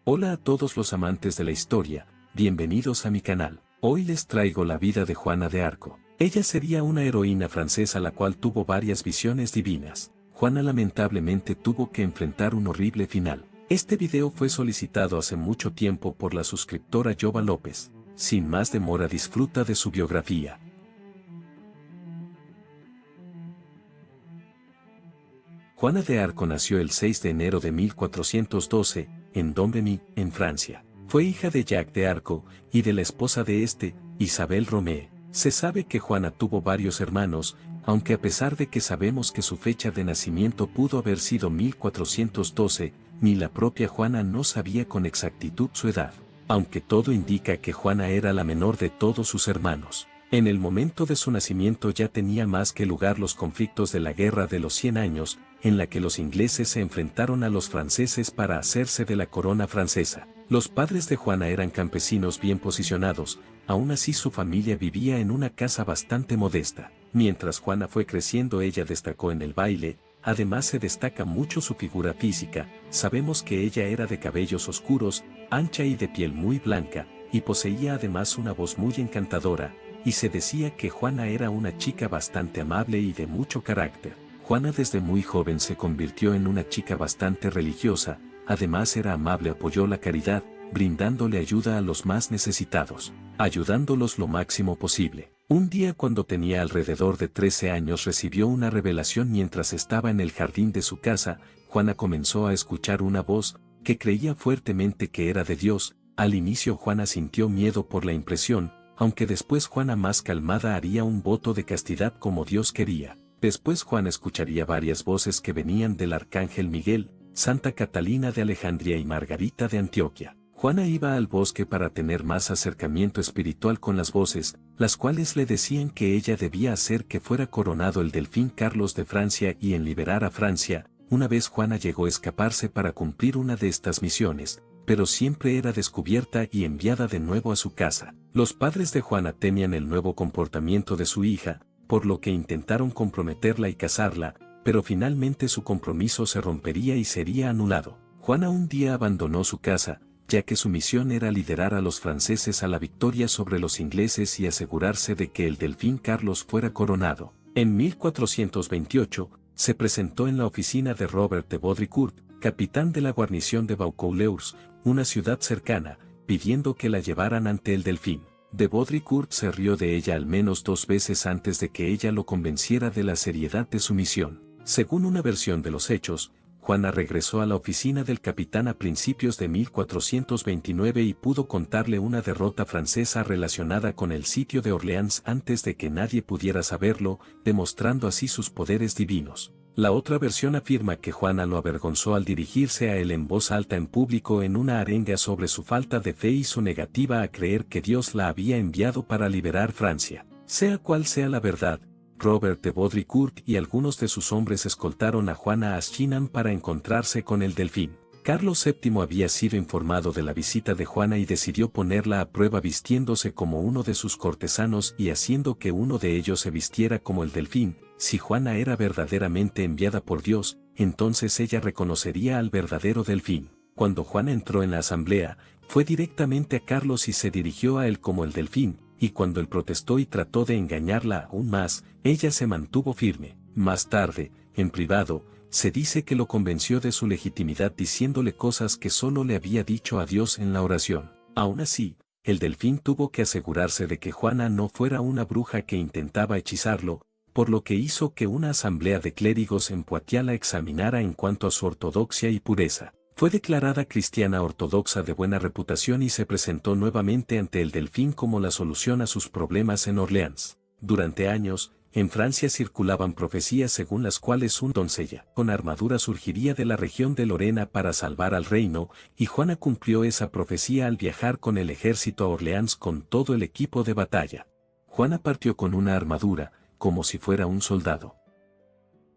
Hola a todos los amantes de la historia, bienvenidos a mi canal. Hoy les traigo la vida de Juana de Arco. Ella sería una heroína francesa la cual tuvo varias visiones divinas. Juana lamentablemente tuvo que enfrentar un horrible final. Este video fue solicitado hace mucho tiempo por la suscriptora Jova López. Sin más demora, disfruta de su biografía. Juana de Arco nació el 6 de enero de 1412, en Domremy, en Francia. Fue hija de Jacques de Arco, y de la esposa de este, Isabel Romée. Se sabe que Juana tuvo varios hermanos, aunque a pesar de que sabemos que su fecha de nacimiento pudo haber sido 1412, ni la propia Juana no sabía con exactitud su edad, aunque todo indica que Juana era la menor de todos sus hermanos. En el momento de su nacimiento ya tenía más que lugar los conflictos de la Guerra de los 100 años, en la que los ingleses se enfrentaron a los franceses para hacerse de la corona francesa. Los padres de Juana eran campesinos bien posicionados, aún así su familia vivía en una casa bastante modesta. Mientras Juana fue creciendo, ella destacó en el baile, además se destaca mucho su figura física. Sabemos que ella era de cabellos oscuros, ancha y de piel muy blanca, y poseía además una voz muy encantadora, y se decía que Juana era una chica bastante amable y de mucho carácter. Juana desde muy joven se convirtió en una chica bastante religiosa, además era amable, apoyó la caridad, brindándole ayuda a los más necesitados, ayudándolos lo máximo posible. Un día cuando tenía alrededor de 13 años recibió una revelación mientras estaba en el jardín de su casa. Juana comenzó a escuchar una voz, que creía fuertemente que era de Dios. Al inicio Juana sintió miedo por la impresión, aunque después Juana más calmada haría un voto de castidad como Dios quería. Después Juana escucharía varias voces que venían del Arcángel Miguel, Santa Catalina de Alejandría y Margarita de Antioquia. Juana iba al bosque para tener más acercamiento espiritual con las voces, las cuales le decían que ella debía hacer que fuera coronado el delfín Carlos de Francia y en liberar a Francia. Una vez Juana llegó a escaparse para cumplir una de estas misiones, pero siempre era descubierta y enviada de nuevo a su casa. Los padres de Juana temían el nuevo comportamiento de su hija, por lo que intentaron comprometerla y casarla, pero finalmente su compromiso se rompería y sería anulado. Juana un día abandonó su casa, ya que su misión era liderar a los franceses a la victoria sobre los ingleses y asegurarse de que el delfín Carlos fuera coronado. En 1428, se presentó en la oficina de Robert de Baudricourt, capitán de la guarnición de Vaucouleurs, una ciudad cercana, pidiendo que la llevaran ante el delfín. De Baudricourt se rió de ella al menos 2 veces antes de que ella lo convenciera de la seriedad de su misión. Según una versión de los hechos, Juana regresó a la oficina del capitán a principios de 1429 y pudo contarle una derrota francesa relacionada con el sitio de Orleans antes de que nadie pudiera saberlo, demostrando así sus poderes divinos. La otra versión afirma que Juana lo avergonzó al dirigirse a él en voz alta en público en una arenga sobre su falta de fe y su negativa a creer que Dios la había enviado para liberar Francia. Sea cual sea la verdad, Robert de Baudricourt y algunos de sus hombres escoltaron a Juana a Chinon para encontrarse con el delfín. Carlos VII había sido informado de la visita de Juana y decidió ponerla a prueba vistiéndose como uno de sus cortesanos y haciendo que uno de ellos se vistiera como el delfín. Si Juana era verdaderamente enviada por Dios, entonces ella reconocería al verdadero delfín. Cuando Juana entró en la asamblea, fue directamente a Carlos y se dirigió a él como el delfín, y cuando él protestó y trató de engañarla aún más, ella se mantuvo firme. Más tarde, en privado, se dice que lo convenció de su legitimidad diciéndole cosas que solo le había dicho a Dios en la oración. Aún así, el delfín tuvo que asegurarse de que Juana no fuera una bruja que intentaba hechizarlo, por lo que hizo que una asamblea de clérigos en Poitiers la examinara en cuanto a su ortodoxia y pureza. Fue declarada cristiana ortodoxa de buena reputación y se presentó nuevamente ante el delfín como la solución a sus problemas en Orleans. Durante años, en Francia circulaban profecías según las cuales una doncella con armadura surgiría de la región de Lorena para salvar al reino, y Juana cumplió esa profecía al viajar con el ejército a Orleans con todo el equipo de batalla. Juana partió con una armadura, como si fuera un soldado.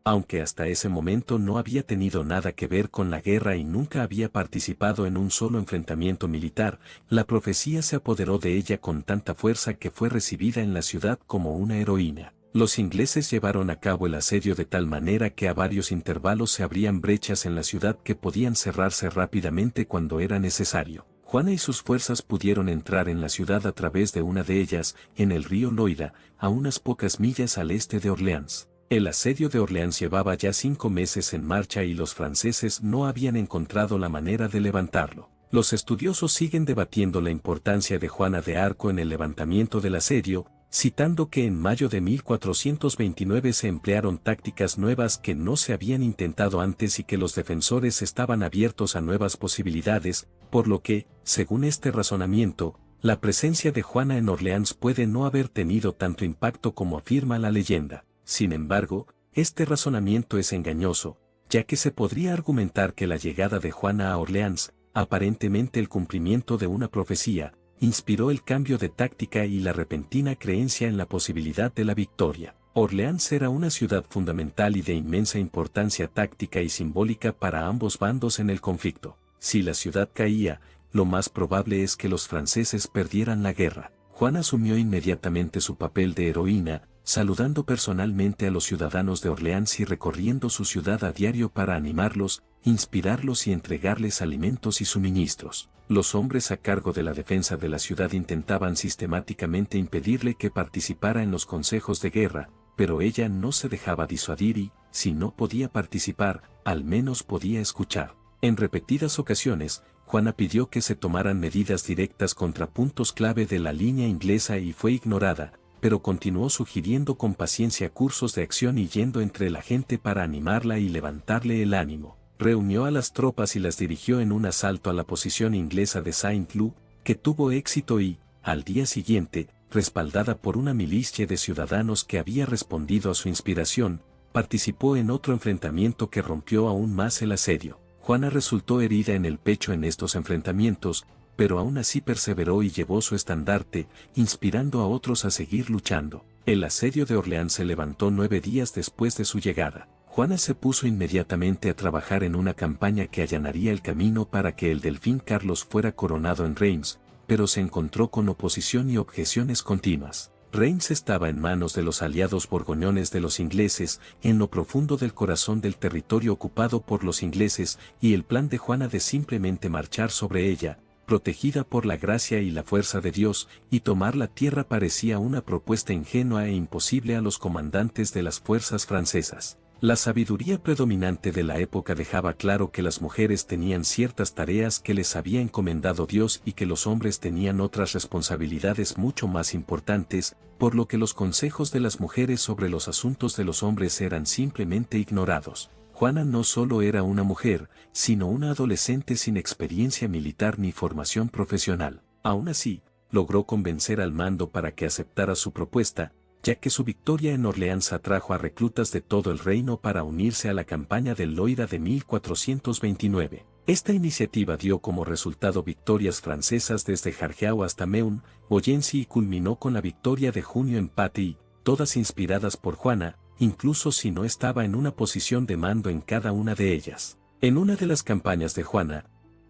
Aunque hasta ese momento no había tenido nada que ver con la guerra y nunca había participado en un solo enfrentamiento militar, la profecía se apoderó de ella con tanta fuerza que fue recibida en la ciudad como una heroína. Los ingleses llevaron a cabo el asedio de tal manera que a varios intervalos se abrían brechas en la ciudad que podían cerrarse rápidamente cuando era necesario. Juana y sus fuerzas pudieron entrar en la ciudad a través de una de ellas, en el río Loira, a unas pocas millas al este de Orleans. El asedio de Orleans llevaba ya 5 meses en marcha y los franceses no habían encontrado la manera de levantarlo. Los estudiosos siguen debatiendo la importancia de Juana de Arco en el levantamiento del asedio, citando que en mayo de 1429 se emplearon tácticas nuevas que no se habían intentado antes y que los defensores estaban abiertos a nuevas posibilidades, por lo que, según este razonamiento, la presencia de Juana en Orleans puede no haber tenido tanto impacto como afirma la leyenda. Sin embargo, este razonamiento es engañoso, ya que se podría argumentar que la llegada de Juana a Orleans, aparentemente el cumplimiento de una profecía, inspiró el cambio de táctica y la repentina creencia en la posibilidad de la victoria. Orleans era una ciudad fundamental y de inmensa importancia táctica y simbólica para ambos bandos en el conflicto. Si la ciudad caía, lo más probable es que los franceses perdieran la guerra. Juana asumió inmediatamente su papel de heroína, saludando personalmente a los ciudadanos de Orleans y recorriendo su ciudad a diario para animarlos, inspirarlos y entregarles alimentos y suministros. Los hombres a cargo de la defensa de la ciudad intentaban sistemáticamente impedirle que participara en los consejos de guerra, pero ella no se dejaba disuadir y, si no podía participar, al menos podía escuchar. En repetidas ocasiones, Juana pidió que se tomaran medidas directas contra puntos clave de la línea inglesa y fue ignorada, pero continuó sugiriendo con paciencia cursos de acción y yendo entre la gente para animarla y levantarle el ánimo. Reunió a las tropas y las dirigió en un asalto a la posición inglesa de Saint-Cloud, que tuvo éxito y, al día siguiente, respaldada por una milicia de ciudadanos que había respondido a su inspiración, participó en otro enfrentamiento que rompió aún más el asedio. Juana resultó herida en el pecho en estos enfrentamientos, pero aún así perseveró y llevó su estandarte, inspirando a otros a seguir luchando. El asedio de Orleans se levantó 9 días después de su llegada. Juana se puso inmediatamente a trabajar en una campaña que allanaría el camino para que el delfín Carlos fuera coronado en Reims, pero se encontró con oposición y objeciones continuas. Reims estaba en manos de los aliados borgoñones de los ingleses, en lo profundo del corazón del territorio ocupado por los ingleses, y el plan de Juana de simplemente marchar sobre ella, protegida por la gracia y la fuerza de Dios, y tomar la tierra parecía una propuesta ingenua e imposible a los comandantes de las fuerzas francesas. La sabiduría predominante de la época dejaba claro que las mujeres tenían ciertas tareas que les había encomendado Dios y que los hombres tenían otras responsabilidades mucho más importantes, por lo que los consejos de las mujeres sobre los asuntos de los hombres eran simplemente ignorados. Juana no solo era una mujer, sino una adolescente sin experiencia militar ni formación profesional. Aún así, logró convencer al mando para que aceptara su propuesta, ya que su victoria en Orleans atrajo a reclutas de todo el reino para unirse a la campaña del Loira de 1429. Esta iniciativa dio como resultado victorias francesas desde Jargeau hasta Meun, Moyency y culminó con la victoria de junio en Patí, todas inspiradas por Juana, incluso si no estaba en una posición de mando en cada una de ellas. En una de las campañas de Juana,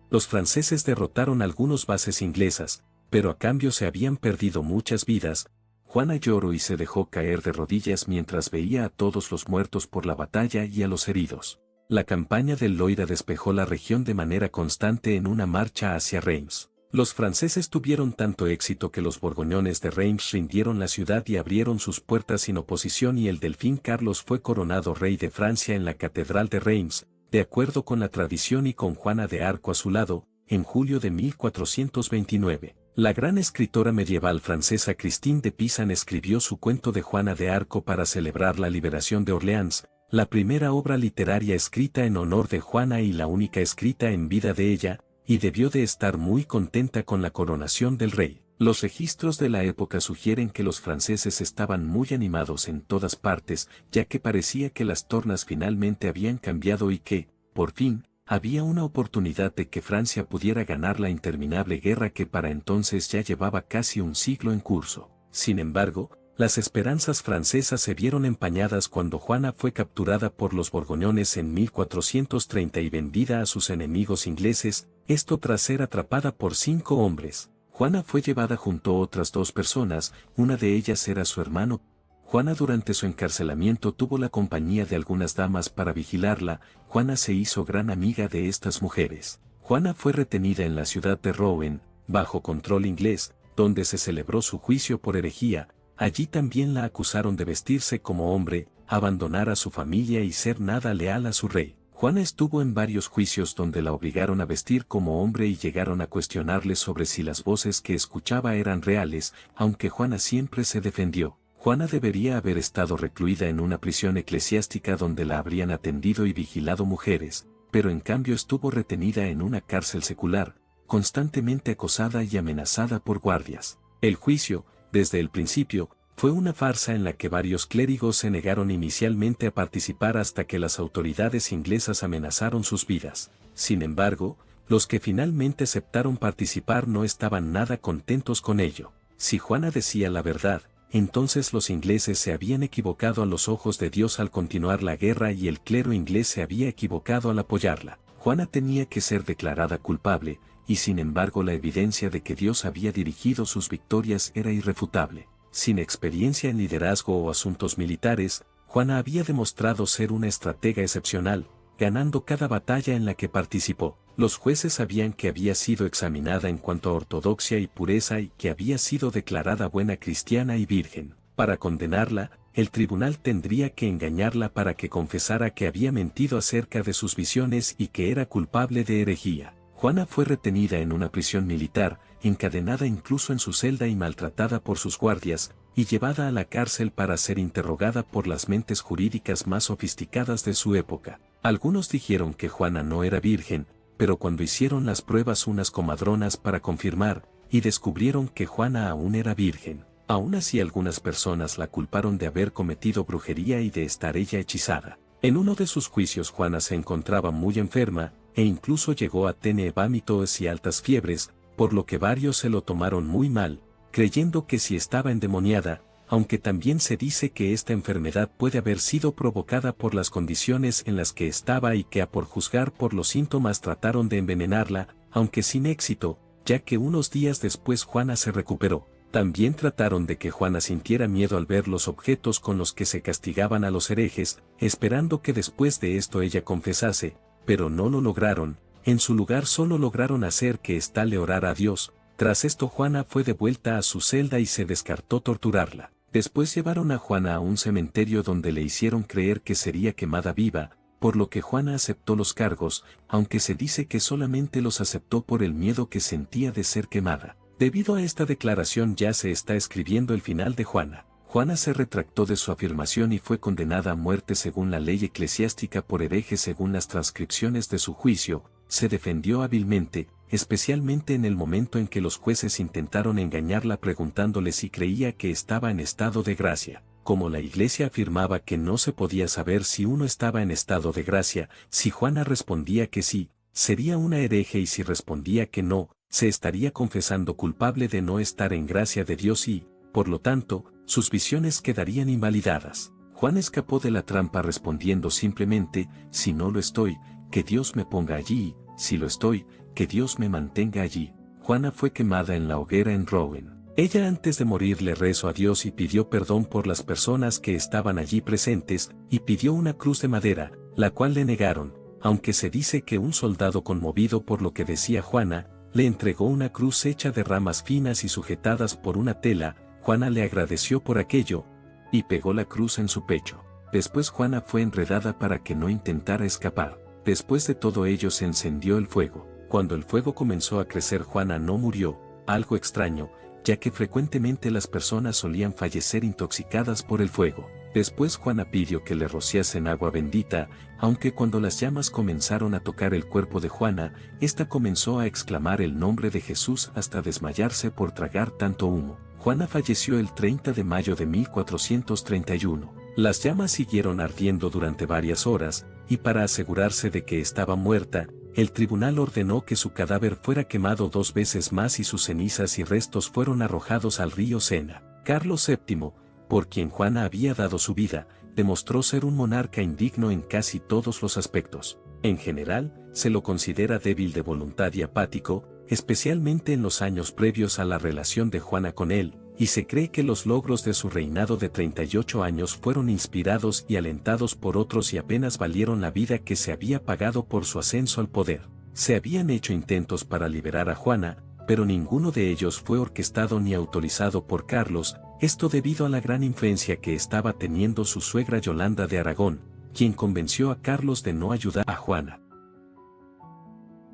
los franceses derrotaron algunos bases inglesas, pero a cambio se habían perdido muchas vidas. Juana lloró y se dejó caer de rodillas mientras veía a todos los muertos por la batalla y a los heridos. La campaña del Loira despejó la región de manera constante en una marcha hacia Reims. Los franceses tuvieron tanto éxito que los borgoñones de Reims rindieron la ciudad y abrieron sus puertas sin oposición y el delfín Carlos fue coronado rey de Francia en la catedral de Reims, de acuerdo con la tradición y con Juana de Arco a su lado, en julio de 1429. La gran escritora medieval francesa Christine de Pisan escribió su cuento de Juana de Arco para celebrar la liberación de Orleans, la primera obra literaria escrita en honor de Juana y la única escrita en vida de ella, y debió de estar muy contenta con la coronación del rey. Los registros de la época sugieren que los franceses estaban muy animados en todas partes, ya que parecía que las tornas finalmente habían cambiado y que, por fin, había una oportunidad de que Francia pudiera ganar la interminable guerra que para entonces ya llevaba casi un siglo en curso. Sin embargo, las esperanzas francesas se vieron empañadas cuando Juana fue capturada por los borgoñones en 1430 y vendida a sus enemigos ingleses, esto tras ser atrapada por 5 hombres. Juana fue llevada junto a otras 2 personas, una de ellas era su hermano. Juana durante su encarcelamiento tuvo la compañía de algunas damas para vigilarla. Juana se hizo gran amiga de estas mujeres. Juana fue retenida en la ciudad de Rouen, bajo control inglés, donde se celebró su juicio por herejía. Allí también la acusaron de vestirse como hombre, abandonar a su familia y ser nada leal a su rey. Juana estuvo en varios juicios donde la obligaron a vestir como hombre y llegaron a cuestionarle sobre si las voces que escuchaba eran reales, aunque Juana siempre se defendió. Juana debería haber estado recluida en una prisión eclesiástica donde la habrían atendido y vigilado mujeres, pero en cambio estuvo retenida en una cárcel secular, constantemente acosada y amenazada por guardias. El juicio, desde el principio, fue una farsa en la que varios clérigos se negaron inicialmente a participar hasta que las autoridades inglesas amenazaron sus vidas. Sin embargo, los que finalmente aceptaron participar no estaban nada contentos con ello. Si Juana decía la verdad, entonces los ingleses se habían equivocado a los ojos de Dios al continuar la guerra y el clero inglés se había equivocado al apoyarla. Juana tenía que ser declarada culpable, y sin embargo la evidencia de que Dios había dirigido sus victorias era irrefutable. Sin experiencia en liderazgo o asuntos militares, Juana había demostrado ser una estratega excepcional, ganando cada batalla en la que participó. Los jueces sabían que había sido examinada en cuanto a ortodoxia y pureza y que había sido declarada buena cristiana y virgen. Para condenarla, el tribunal tendría que engañarla para que confesara que había mentido acerca de sus visiones y que era culpable de herejía. Juana fue retenida en una prisión militar, encadenada incluso en su celda y maltratada por sus guardias, y llevada a la cárcel para ser interrogada por las mentes jurídicas más sofisticadas de su época. Algunos dijeron que Juana no era virgen, pero cuando hicieron las pruebas unas comadronas para confirmar, y descubrieron que Juana aún era virgen. Aún así algunas personas la culparon de haber cometido brujería y de estar ella hechizada. En uno de sus juicios Juana se encontraba muy enferma, e incluso llegó a tener vómitos y altas fiebres, por lo que varios se lo tomaron muy mal, creyendo que si estaba endemoniada, aunque también se dice que esta enfermedad puede haber sido provocada por las condiciones en las que estaba y que a por juzgar por los síntomas trataron de envenenarla, aunque sin éxito, ya que unos días después Juana se recuperó. También trataron de que Juana sintiera miedo al ver los objetos con los que se castigaban a los herejes, esperando que después de esto ella confesase, pero no lo lograron. En su lugar solo lograron hacer que ésta le orara a Dios. Tras esto Juana fue devuelta a su celda y se descartó torturarla. Después llevaron a Juana a un cementerio donde le hicieron creer que sería quemada viva, por lo que Juana aceptó los cargos, aunque se dice que solamente los aceptó por el miedo que sentía de ser quemada. Debido a esta declaración ya se está escribiendo el final de Juana. Juana se retractó de su afirmación y fue condenada a muerte según la ley eclesiástica por hereje según las transcripciones de su juicio. Se defendió hábilmente, especialmente en el momento en que los jueces intentaron engañarla preguntándole si creía que estaba en estado de gracia. Como la iglesia afirmaba que no se podía saber si uno estaba en estado de gracia, si Juana respondía que sí, sería una hereje y si respondía que no, se estaría confesando culpable de no estar en gracia de Dios y, por lo tanto, sus visiones quedarían invalidadas. Juana escapó de la trampa respondiendo simplemente, si no lo estoy, que Dios me ponga allí, si lo estoy, que Dios me mantenga allí. Juana fue quemada en la hoguera en Rouen. Ella antes de morir le rezó a Dios y pidió perdón por las personas que estaban allí presentes, y pidió una cruz de madera, la cual le negaron, aunque se dice que un soldado conmovido por lo que decía Juana, le entregó una cruz hecha de ramas finas y sujetadas por una tela. Juana le agradeció por aquello, y pegó la cruz en su pecho. Después Juana fue enredada para que no intentara escapar. Después de todo ello se encendió el fuego. Cuando el fuego comenzó a crecer Juana no murió, algo extraño, ya que frecuentemente las personas solían fallecer intoxicadas por el fuego. Después Juana pidió que le rociasen agua bendita, aunque cuando las llamas comenzaron a tocar el cuerpo de Juana, ésta comenzó a exclamar el nombre de Jesús hasta desmayarse por tragar tanto humo. Juana falleció el 30 de mayo de 1431. Las llamas siguieron ardiendo durante varias horas, y para asegurarse de que estaba muerta, el tribunal ordenó que su cadáver fuera quemado 2 veces más y sus cenizas y restos fueron arrojados al río Sena. Carlos VII, por quien Juana había dado su vida, demostró ser un monarca indigno en casi todos los aspectos. En general, se lo considera débil de voluntad y apático, especialmente en los años previos a la relación de Juana con él. y se cree que los logros de su reinado de 38 años fueron inspirados y alentados por otros y apenas valieron la vida que se había pagado por su ascenso al poder. Se habían hecho intentos para liberar a Juana, pero ninguno de ellos fue orquestado ni autorizado por Carlos, esto debido a la gran influencia que estaba teniendo su suegra Yolanda de Aragón, quien convenció a Carlos de no ayudar a Juana.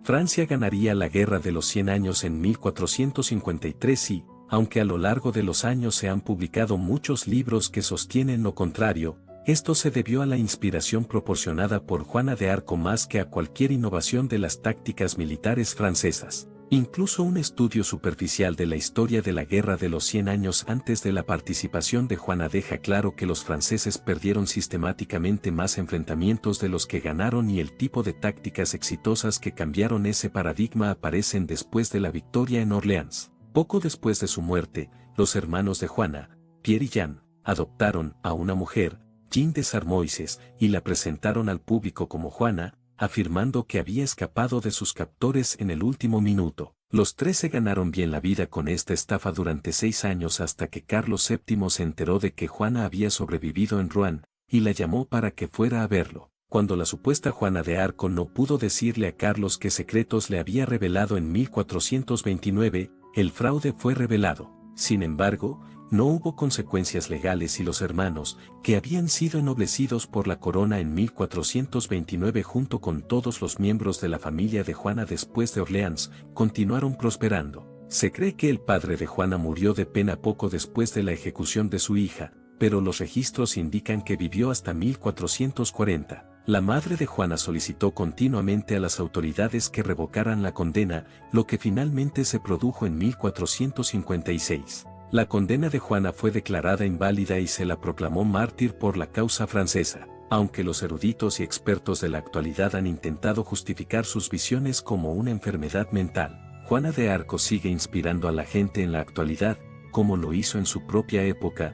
Francia ganaría la Guerra de los 100 Años en 1453 y, aunque a lo largo de los años se han publicado muchos libros que sostienen lo contrario, esto se debió a la inspiración proporcionada por Juana de Arco más que a cualquier innovación de las tácticas militares francesas. Incluso un estudio superficial de la historia de la Guerra de los 100 Años antes de la participación de Juana deja claro que los franceses perdieron sistemáticamente más enfrentamientos de los que ganaron y el tipo de tácticas exitosas que cambiaron ese paradigma aparecen después de la victoria en Orleans. Poco después de su muerte, los hermanos de Juana, Pierre y Jean, adoptaron a una mujer, Jeanne de Sarmoises, y la presentaron al público como Juana, afirmando que había escapado de sus captores en el último minuto. Los tres se ganaron bien la vida con esta estafa durante 6 años hasta que Carlos VII se enteró de que Juana había sobrevivido en Rouen, y la llamó para que fuera a verlo. Cuando la supuesta Juana de Arco no pudo decirle a Carlos qué secretos le había revelado en 1429, el fraude fue revelado. Sin embargo, no hubo consecuencias legales y los hermanos, que habían sido ennoblecidos por la corona en 1429 junto con todos los miembros de la familia de Juana después de Orleans, continuaron prosperando. Se cree que el padre de Juana murió de pena poco después de la ejecución de su hija, pero los registros indican que vivió hasta 1440. La madre de Juana solicitó continuamente a las autoridades que revocaran la condena, lo que finalmente se produjo en 1456. La condena de Juana fue declarada inválida y se la proclamó mártir por la causa francesa, aunque los eruditos y expertos de la actualidad han intentado justificar sus visiones como una enfermedad mental. Juana de Arco sigue inspirando a la gente en la actualidad, como lo hizo en su propia época,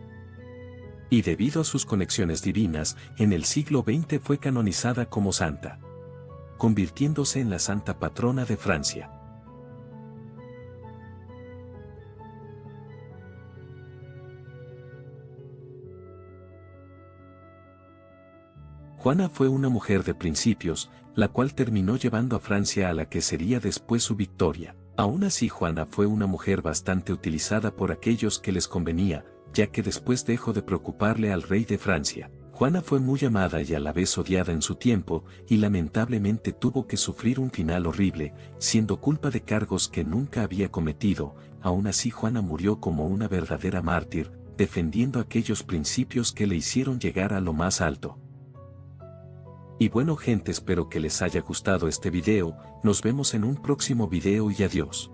y debido a sus conexiones divinas, en el siglo XX fue canonizada como santa, convirtiéndose en la santa patrona de Francia. Juana fue una mujer de principios, la cual terminó llevando a Francia a la que sería después su victoria. Aún así, Juana fue una mujer bastante utilizada por aquellos que les convenía, ya que después dejó de preocuparle al rey de Francia. Juana fue muy amada y a la vez odiada en su tiempo, y lamentablemente tuvo que sufrir un final horrible, siendo culpa de cargos que nunca había cometido. Aún así, Juana murió como una verdadera mártir, defendiendo aquellos principios que le hicieron llegar a lo más alto. Y bueno gente, espero que les haya gustado este video, nos vemos en un próximo video y adiós.